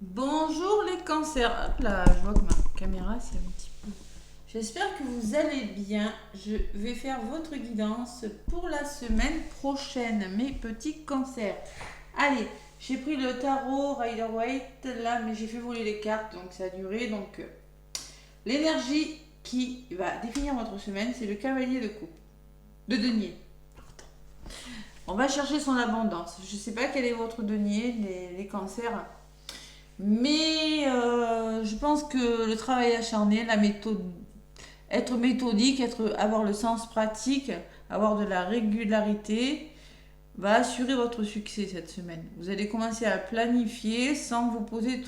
Bonjour les cancers. Hop là, je vois que ma caméra c'est un petit peu. J'espère que vous allez bien. Je vais faire votre guidance pour la semaine prochaine, mes petits cancers. Allez, j'ai pris le tarot Rider-Waite là, mais j'ai fait voler les cartes, donc ça a duré. Donc, l'énergie qui va définir votre semaine, c'est le cavalier de coupe, de denier. On va chercher son abondance. Je ne sais pas quel est votre denier, les cancers. Mais je pense que le travail acharné, la méthode, être méthodique, avoir le sens pratique, avoir de la régularité, va assurer votre succès cette semaine. Vous allez commencer à planifier sans vous poser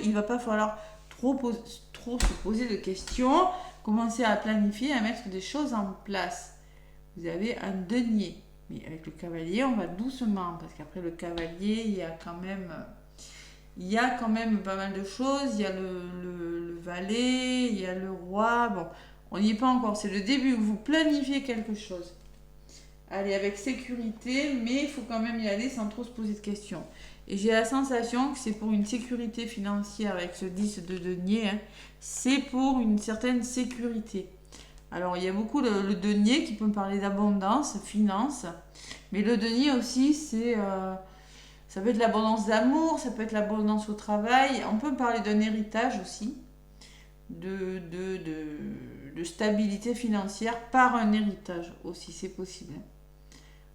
il va pas falloir trop se poser de questions. Commencez à planifier, à mettre des choses en place. Vous avez un denier. Mais avec le cavalier, on va doucement, parce qu'après le cavalier, il y a quand même pas mal de choses. Il y a le valet, il y a le roi. Bon, on n'y est pas encore. C'est le début où vous planifiez quelque chose. Allez, avec sécurité, mais il faut quand même y aller sans trop se poser de questions. Et j'ai la sensation que c'est pour une sécurité financière avec ce 10 de denier. Hein. C'est pour une certaine sécurité. Alors, il y a beaucoup le denier qui peut me parler d'abondance, finance. Mais le denier aussi, ça peut être l'abondance d'amour, ça peut être l'abondance au travail. On peut parler d'un héritage aussi, de stabilité financière par un héritage aussi, c'est possible.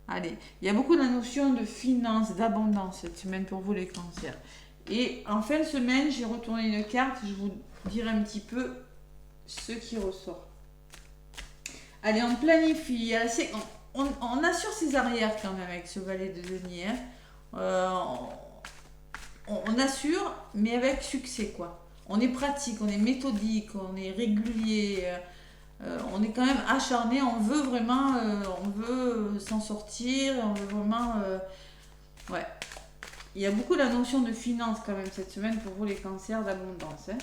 Allez, il y a beaucoup de la notion de finance, d'abondance cette semaine pour vous les cancers. Et en fin de semaine, j'ai retourné une carte, je vous dirai un petit peu ce qui ressort. Allez, on planifie, on assure ses arrières quand même avec ce valet de denier. Hein. Euh, on assure, mais avec succès, quoi. On est pratique, on est méthodique, on est régulier, on est quand même acharné, on veut s'en sortir, on veut vraiment, ouais. Il y a beaucoup la notion de finance quand même cette semaine pour vous les cancers d'abondance. Hein.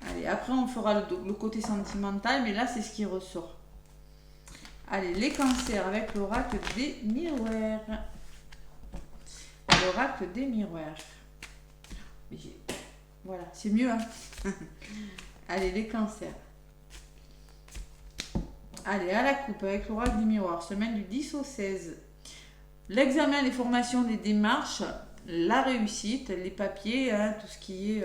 Allez, après on fera le côté sentimental, mais là c'est ce qui ressort. Allez, les cancers avec l'oracle des miroirs. L'oracle des miroirs. Voilà, c'est mieux. Hein. Allez, les cancers. Allez, à la coupe avec l'oracle des miroirs, semaine du 10 au 16. L'examen, les formations, les démarches, la réussite, les papiers, hein, tout ce qui est...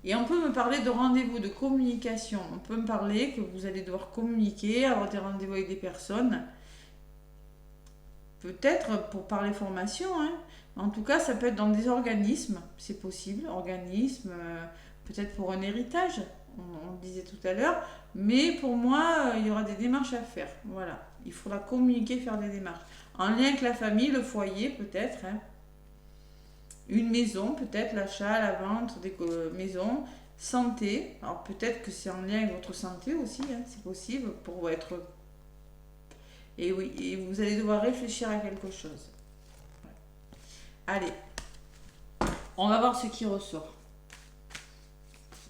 Et on peut me parler de rendez-vous, de communication. On peut me parler que vous allez devoir communiquer, avoir des rendez-vous avec des personnes. Peut-être pour parler formation, hein. En tout cas, ça peut être dans des organismes, c'est possible. Organismes, peut-être pour un héritage, on le disait tout à l'heure. Mais pour moi, il y aura des démarches à faire. Voilà. Il faudra communiquer, faire des démarches. En lien avec la famille, le foyer, peut-être. Hein. Une maison, peut-être, l'achat, la vente des maisons. Santé. Alors peut-être que c'est en lien avec votre santé aussi, hein, c'est possible, pour être... Et oui, et vous allez devoir réfléchir à quelque chose. Allez, on va voir ce qui ressort.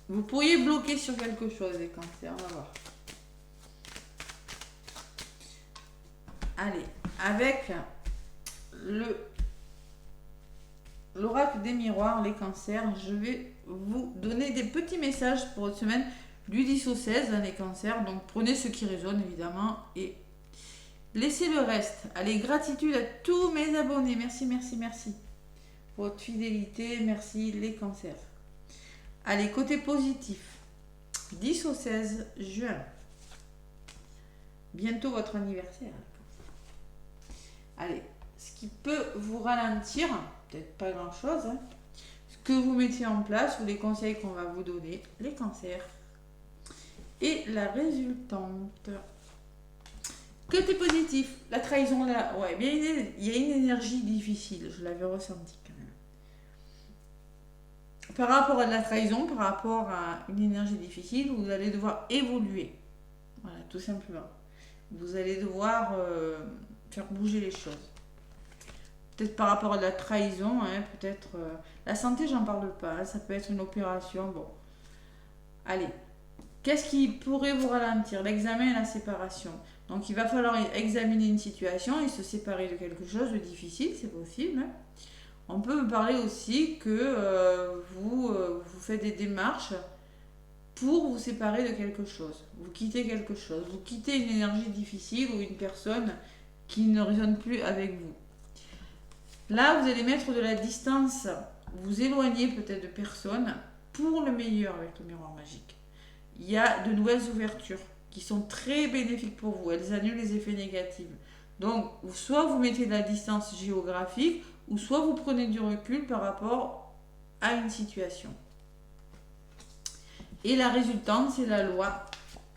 Vous pourriez bloquer sur quelque chose, les cancers, on va voir. Allez, avec l'oracle des miroirs, les cancers, je vais vous donner des petits messages pour votre semaine du 10 au 16, hein, les cancers. Donc prenez ce qui résonne évidemment et laissez le reste. Allez, gratitude à tous mes abonnés. Merci, merci, merci. Pour votre fidélité, merci les cancers. Allez, côté positif. 10 au 16 juin. Bientôt votre anniversaire. Allez, ce qui peut vous ralentir, peut-être pas grand-chose, hein, ce que vous mettez en place ou les conseils qu'on va vous donner, les cancers. Et la résultante. Côté positif, la trahison là, ouais, bien il y a une énergie difficile, je l'avais ressenti quand même. Par rapport à de la trahison, par rapport à une énergie difficile, vous allez devoir évoluer. Voilà, tout simplement. Vous allez devoir faire bouger les choses. Peut-être par rapport à de la trahison, hein, peut-être... la santé, j'en parle pas, hein, ça peut être une opération, bon. Allez, qu'est-ce qui pourrait vous ralentir? L'examen et la séparation. Donc il va falloir examiner une situation et se séparer de quelque chose de difficile, c'est possible. Hein. On peut me parler aussi que vous faites des démarches pour vous séparer de quelque chose. Vous quittez quelque chose. Vous quittez une énergie difficile ou une personne qui ne résonne plus avec vous. Là, vous allez mettre de la distance, vous éloigner peut-être de personnes pour le meilleur avec le miroir magique. Il y a de nouvelles ouvertures qui sont très bénéfiques pour vous. Elles annulent les effets négatifs. Donc, soit vous mettez de la distance géographique, ou soit vous prenez du recul par rapport à une situation. Et la résultante, c'est la loi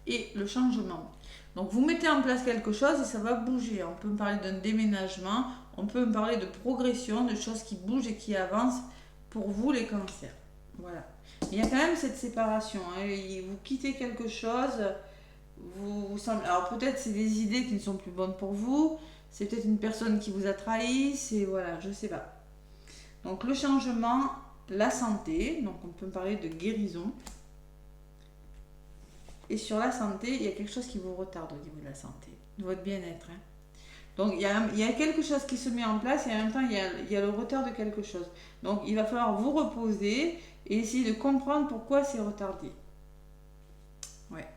et le changement. Donc, vous mettez en place quelque chose et ça va bouger. On peut me parler d'un déménagement, on peut me parler de progression, de choses qui bougent et qui avancent pour vous, les cancers. Voilà. Il y a quand même cette séparation. Hein. Vous quittez quelque chose, vous semblez... Alors peut-être c'est des idées qui ne sont plus bonnes pour vous, c'est peut-être une personne qui vous a trahi, c'est... Voilà, je sais pas. Donc le changement, la santé, donc on peut me parler de guérison. Et sur la santé, il y a quelque chose qui vous retarde au niveau de la santé, de votre bien-être. Hein. Donc il y a quelque chose qui se met en place et en même temps il y a le retard de quelque chose. Donc il va falloir vous reposer et essayer de comprendre pourquoi c'est retardé. Ouais.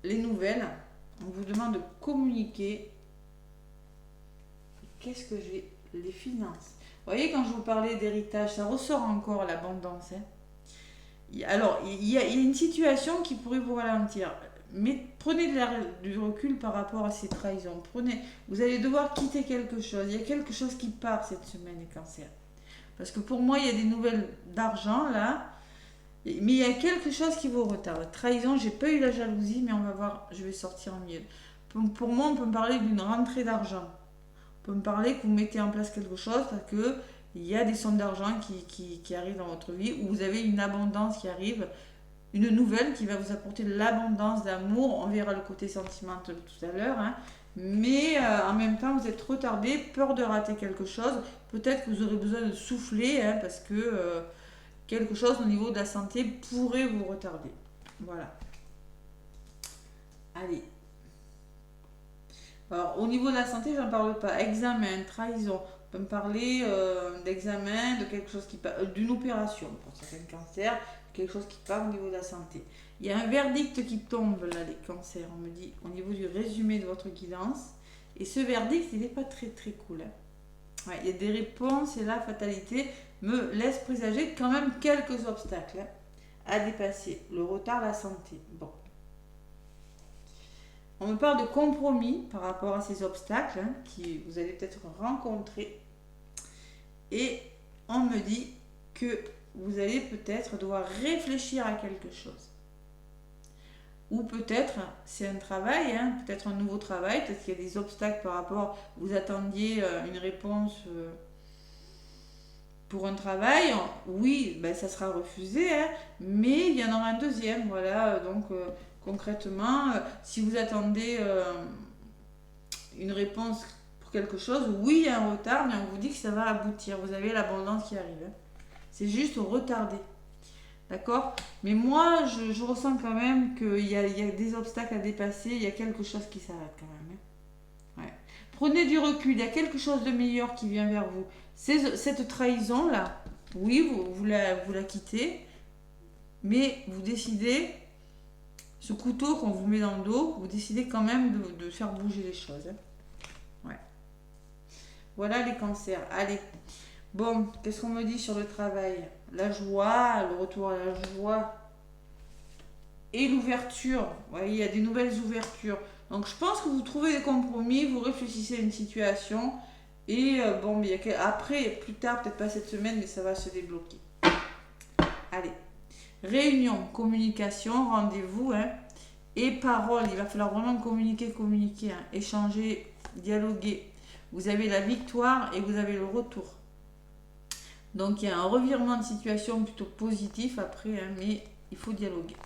Les nouvelles, on vous demande de communiquer. Qu'est-ce que j'ai? Les finances. Vous voyez, quand je vous parlais d'héritage, ça ressort encore l'abondance. Hein. Alors, il y a une situation qui pourrait vous ralentir. Mais prenez du recul par rapport à ces trahisons. Vous allez devoir quitter quelque chose. Il y a quelque chose qui part cette semaine, les cancers. Parce que pour moi, il y a des nouvelles d'argent là. Mais il y a quelque chose qui vous retarde. Trahison, j'ai pas eu la jalousie, mais on va voir, je vais sortir en mieux. Pour moi, on peut me parler d'une rentrée d'argent. On peut me parler que vous mettez en place quelque chose parce que il y a des sommes d'argent qui arrivent dans votre vie, ou vous avez une abondance qui arrive. Une nouvelle qui va vous apporter de l'abondance d'amour. On verra le côté sentimental tout à l'heure. Hein. Mais en même temps, vous êtes retardé, peur de rater quelque chose. Peut-être que vous aurez besoin de souffler hein, parce que quelque chose au niveau de la santé pourrait vous retarder. Voilà. Allez. Alors, au niveau de la santé, j'en parle pas. Examen, trahison. On peut me parler d'examen, de quelque chose qui d'une opération pour certains cancers. Quelque chose qui part au niveau de la santé. Il y a un verdict qui tombe là, les cancers, on me dit, au niveau du résumé de votre guidance. Et ce verdict, il n'est pas très très cool. Hein. Ouais, il y a des réponses et la fatalité me laisse présager quand même quelques obstacles hein, à dépasser. Le retard, la santé. Bon. On me parle de compromis par rapport à ces obstacles hein, qui vous allez peut-être rencontrer. Et on me dit que vous allez peut-être devoir réfléchir à quelque chose. Ou peut-être, c'est un travail, hein, peut-être un nouveau travail, peut-être qu'il y a des obstacles par rapport, vous attendiez une réponse pour un travail, oui, ben, ça sera refusé, hein, mais il y en aura un deuxième, voilà, donc concrètement, si vous attendez une réponse pour quelque chose, oui, il y a un retard, mais on vous dit que ça va aboutir, vous avez l'abondance qui arrive. Hein. C'est juste retardé. D'accord? Mais moi, je ressens quand même qu'il y a des obstacles à dépasser. Il y a quelque chose qui s'arrête quand même. Hein. Ouais. Prenez du recul. Il y a quelque chose de meilleur qui vient vers vous. Cette trahison-là, oui, vous la quittez. Mais vous décidez, ce couteau qu'on vous met dans le dos, vous décidez quand même de faire bouger les choses. Hein. Ouais. Voilà les cancers. Allez. Bon, qu'est-ce qu'on me dit sur le travail? La joie, le retour à la joie et l'ouverture. Vous voyez, il y a des nouvelles ouvertures. Donc, je pense que vous trouvez des compromis, vous réfléchissez à une situation et bon, après, plus tard, peut-être pas cette semaine, mais ça va se débloquer. Allez. Réunion, communication, rendez-vous hein, et parole. Il va falloir vraiment communiquer, hein, échanger, dialoguer. Vous avez la victoire et vous avez le retour. Donc il y a un revirement de situation plutôt positif après, hein, mais il faut dialoguer.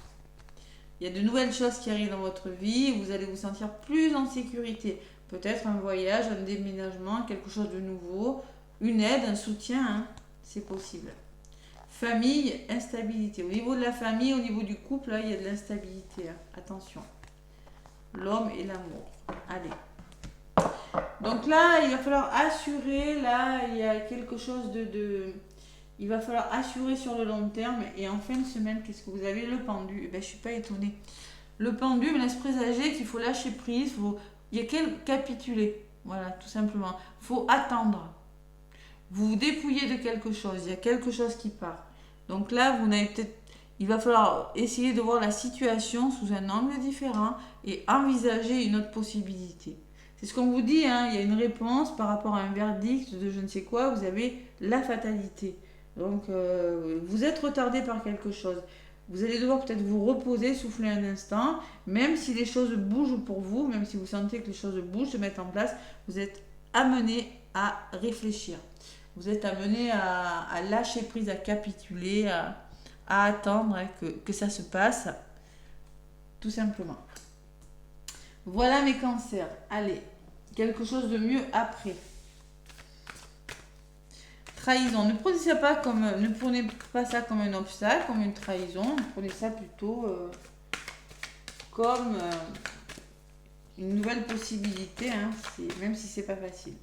Il y a de nouvelles choses qui arrivent dans votre vie, vous allez vous sentir plus en sécurité. Peut-être un voyage, un déménagement, quelque chose de nouveau, une aide, un soutien, hein, c'est possible. Famille, instabilité. Au niveau de la famille, au niveau du couple, là, il y a de l'instabilité. Hein. Attention. L'homme et l'amour. Allez. Donc là, il va falloir assurer, là, il y a quelque chose il va falloir assurer sur le long terme. Et en fin de semaine, qu'est-ce que vous avez? Le pendu. Eh ben, je suis pas étonnée. Le pendu me laisse présager qu'il faut lâcher prise, il y a qu'à capituler. Voilà, tout simplement. Il faut attendre. Vous vous dépouillez de quelque chose, il y a quelque chose qui part. Donc là, vous n'avez peut-être... Il va falloir essayer de voir la situation sous un angle différent et envisager une autre possibilité. C'est ce qu'on vous dit, hein, il y a une réponse par rapport à un verdict de je ne sais quoi, vous avez la fatalité. Donc vous êtes retardé par quelque chose. Vous allez devoir peut-être vous reposer, souffler un instant, même si les choses bougent pour vous, même si vous sentez que les choses bougent, se mettent en place, vous êtes amené à réfléchir. Vous êtes amené à lâcher prise, à capituler, à attendre que ça se passe, tout simplement. Voilà mes cancers. Allez, quelque chose de mieux après. Trahison. Ne prenez pas ça comme un obstacle, comme une trahison. Prenez ça plutôt comme une nouvelle possibilité, hein, même si c'est pas facile.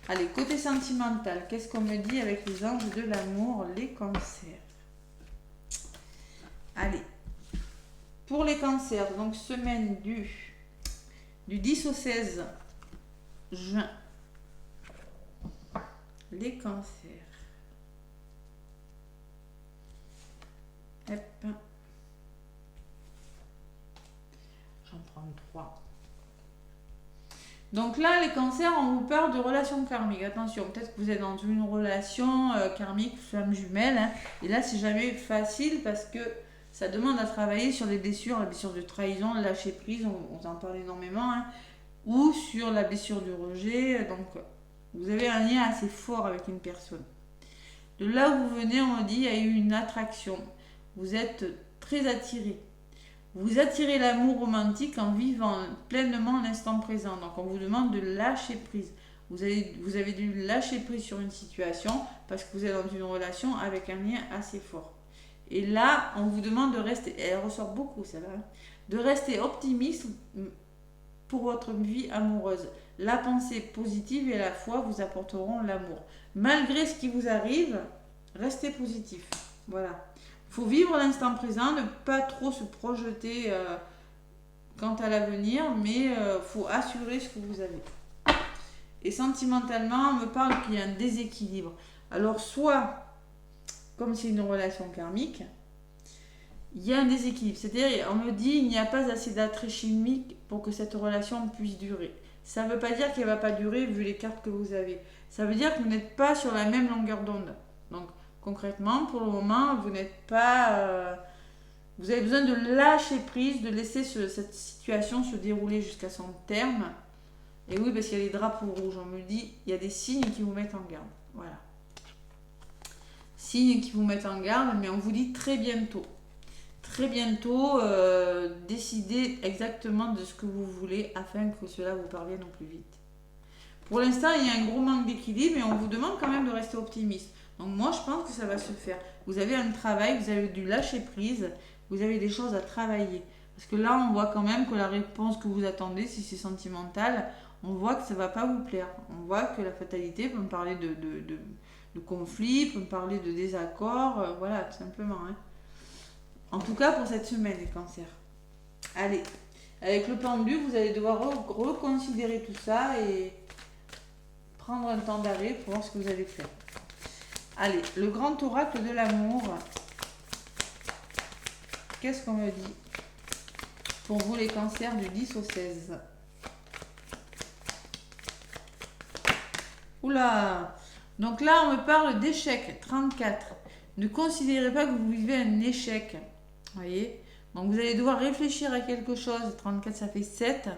Allez, côté sentimental, qu'est-ce qu'on me dit avec les anges de l'amour, les cancers? Allez, pour les cancers, donc semaine du 10 au 16 juin, les cancers. Hop. J'en prends 3. Donc là, les cancers, on vous parle de relations karmiques. Attention, peut-être que vous êtes dans une relation karmique, flamme jumelle. Hein, et là, c'est jamais facile parce que ça demande à travailler sur les blessures de trahison, le lâcher prise, on en parle énormément. Hein, ou sur la blessure du rejet. Donc, vous avez un lien assez fort avec une personne. De là où vous venez, on dit, il y a eu une attraction. Vous êtes très attiré. Vous attirez l'amour romantique en vivant pleinement l'instant présent. Donc on vous demande de lâcher prise. Vous avez dû lâcher prise sur une situation parce que vous êtes dans une relation avec un lien assez fort. Et là, on vous demande de rester, elle ressort beaucoup celle-là, hein, de rester optimiste pour votre vie amoureuse. La pensée positive et la foi vous apporteront l'amour. Malgré ce qui vous arrive, restez positif. Voilà. Il faut vivre l'instant présent, ne pas trop se projeter quant à l'avenir, mais il faut assurer ce que vous avez. Et sentimentalement, on me parle qu'il y a un déséquilibre. Alors, soit, comme c'est une relation karmique, il y a un déséquilibre. C'est-à-dire, on me dit qu'il n'y a pas assez d'attrait chimique pour que cette relation puisse durer. Ça ne veut pas dire qu'elle ne va pas durer vu les cartes que vous avez. Ça veut dire que vous n'êtes pas sur la même longueur d'onde. Donc, concrètement, pour le moment, vous n'êtes pas... vous avez besoin de lâcher prise, de laisser cette situation se dérouler jusqu'à son terme. Et oui, parce qu'il y a les drapeaux rouges. On me dit, il y a des signes qui vous mettent en garde. Voilà. Signes qui vous mettent en garde, mais on vous dit très bientôt. Très bientôt, décidez exactement de ce que vous voulez afin que cela vous parvienne au plus vite. Pour l'instant, il y a un gros manque d'équilibre et on vous demande quand même de rester optimiste. Donc moi, je pense que ça va se faire. Vous avez un travail, vous avez dû lâcher prise, vous avez des choses à travailler. Parce que là, on voit quand même que la réponse que vous attendez, si c'est sentimental, on voit que ça ne va pas vous plaire. On voit que la fatalité peut me parler de conflit, peut me parler de désaccord, voilà, tout simplement. Hein. En tout cas, pour cette semaine, les cancers. Allez, avec le pendu, vous allez devoir reconsidérer tout ça et prendre un temps d'arrêt pour voir ce que vous allez faire. Allez, le grand oracle de l'amour. Qu'est-ce qu'on me dit pour vous les cancers du 10 au 16? Oula! Donc là, on me parle d'échec, 34. Ne considérez pas que vous vivez un échec. Voyez? Donc vous allez devoir réfléchir à quelque chose. 34, ça fait 7.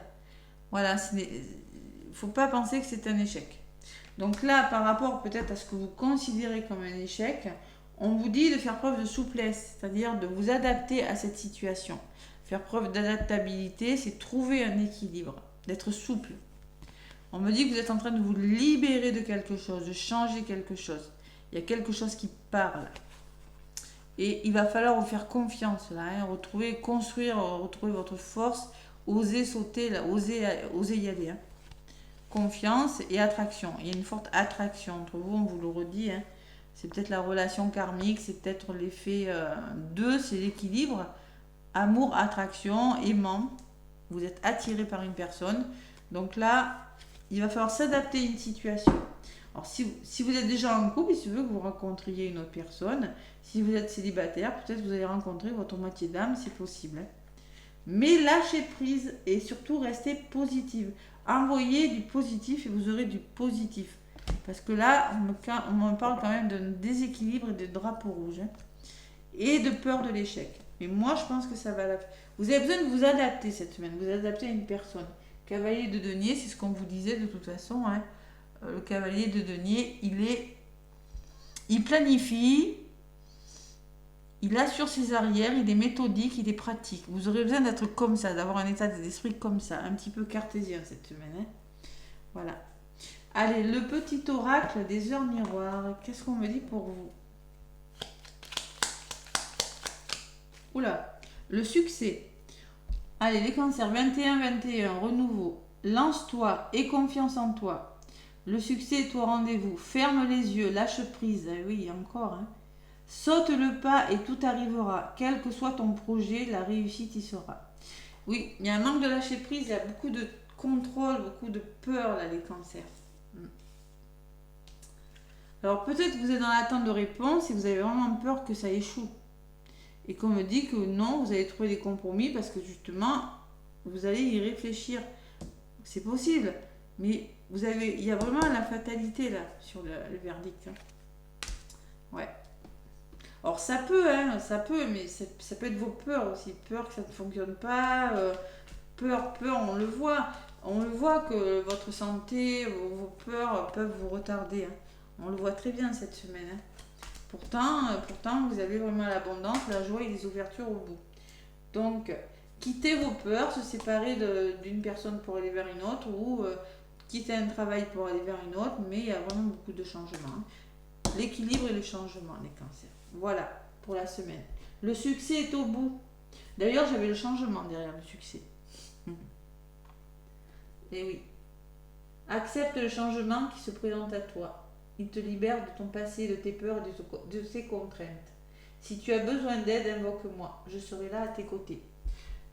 Voilà, il ne faut pas penser que c'est un échec. Donc là, par rapport peut-être à ce que vous considérez comme un échec, on vous dit de faire preuve de souplesse, c'est-à-dire de vous adapter à cette situation. Faire preuve d'adaptabilité, c'est trouver un équilibre, d'être souple. On me dit que vous êtes en train de vous libérer de quelque chose, de changer quelque chose. Il y a quelque chose qui parle. Et il va falloir vous faire confiance, là, hein, retrouver votre force, oser sauter, là, oser y aller. Hein. confiance et attraction. Il y a une forte attraction entre vous, on vous le redit. Hein. C'est peut-être la relation karmique, c'est peut-être l'effet 2, c'est l'équilibre. Amour, attraction, aimant. Vous êtes attiré par une personne. Donc là, il va falloir s'adapter à une situation. Alors si vous êtes déjà en couple, il se veut que vous rencontriez une autre personne. Si vous êtes célibataire, peut-être que vous allez rencontrer votre moitié d'âme, c'est possible. Hein. Mais lâchez prise et surtout restez positive. Envoyez du positif et vous aurez du positif. Parce que là, on me parle quand même d'un déséquilibre et de drapeau rouge. Hein, et de peur de l'échec. Mais moi, je pense que ça va la faire. Vous avez besoin de vous adapter cette semaine. Vous adapter à une personne. Cavalier de denier, c'est ce qu'on vous disait de toute façon. Hein. Le cavalier de denier, il planifie, il assure ses arrières, il est méthodique, il est pratique. Vous aurez besoin d'être comme ça, d'avoir un état d'esprit comme ça, un petit peu cartésien cette semaine. Hein. Voilà. Allez, le petit oracle des heures miroirs. Qu'est-ce qu'on me dit pour vous? Oula, le succès. Allez, les cancers, 21-21, renouveau. Lance-toi, aie confiance en toi. Le succès est au rendez-vous. Ferme les yeux, lâche prise. Eh oui, encore. Hein. Saute le pas et tout arrivera. Quel que soit ton projet, la réussite y sera. Oui, il y a un manque de lâcher prise, il y a beaucoup de contrôle, beaucoup de peur, là, les cancers. Alors peut-être que vous êtes dans l'attente de réponse et vous avez vraiment peur que ça échoue. Et qu'on me dit que non, vous allez trouver des compromis parce que justement, vous allez y réfléchir. C'est possible, mais il y a vraiment la fatalité là, sur le verdict. Hein. Ouais. Alors ça peut, mais ça peut être vos peurs aussi. Peur que ça ne fonctionne pas, peur, on le voit. On le voit que votre santé, vos peurs peuvent vous retarder. Hein. On le voit très bien cette semaine. Hein. Pourtant, vous avez vraiment l'abondance, la joie et les ouvertures au bout. Donc, quittez vos peurs, se séparer d'une personne pour aller vers une autre ou quitter un travail pour aller vers une autre, mais il y a vraiment beaucoup de changements. Hein. L'équilibre et le changement, les cancers. Voilà, pour la semaine. Le succès est au bout. D'ailleurs, j'avais le changement derrière le succès. Et oui. Accepte le changement qui se présente à toi. Il te libère de ton passé, de tes peurs et de tes contraintes. Si tu as besoin d'aide, invoque-moi. Je serai là à tes côtés.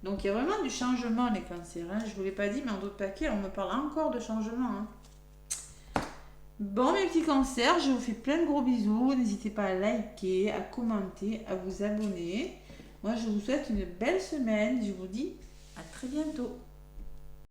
Donc il y a vraiment du changement, les cancers. Hein. Je ne vous l'ai pas dit, mais en d'autres paquets, on me parle encore de changement. Hein. Bon, mes petits cancers, je vous fais plein de gros bisous. N'hésitez pas à liker, à commenter, à vous abonner. Moi, je vous souhaite une belle semaine. Je vous dis à très bientôt.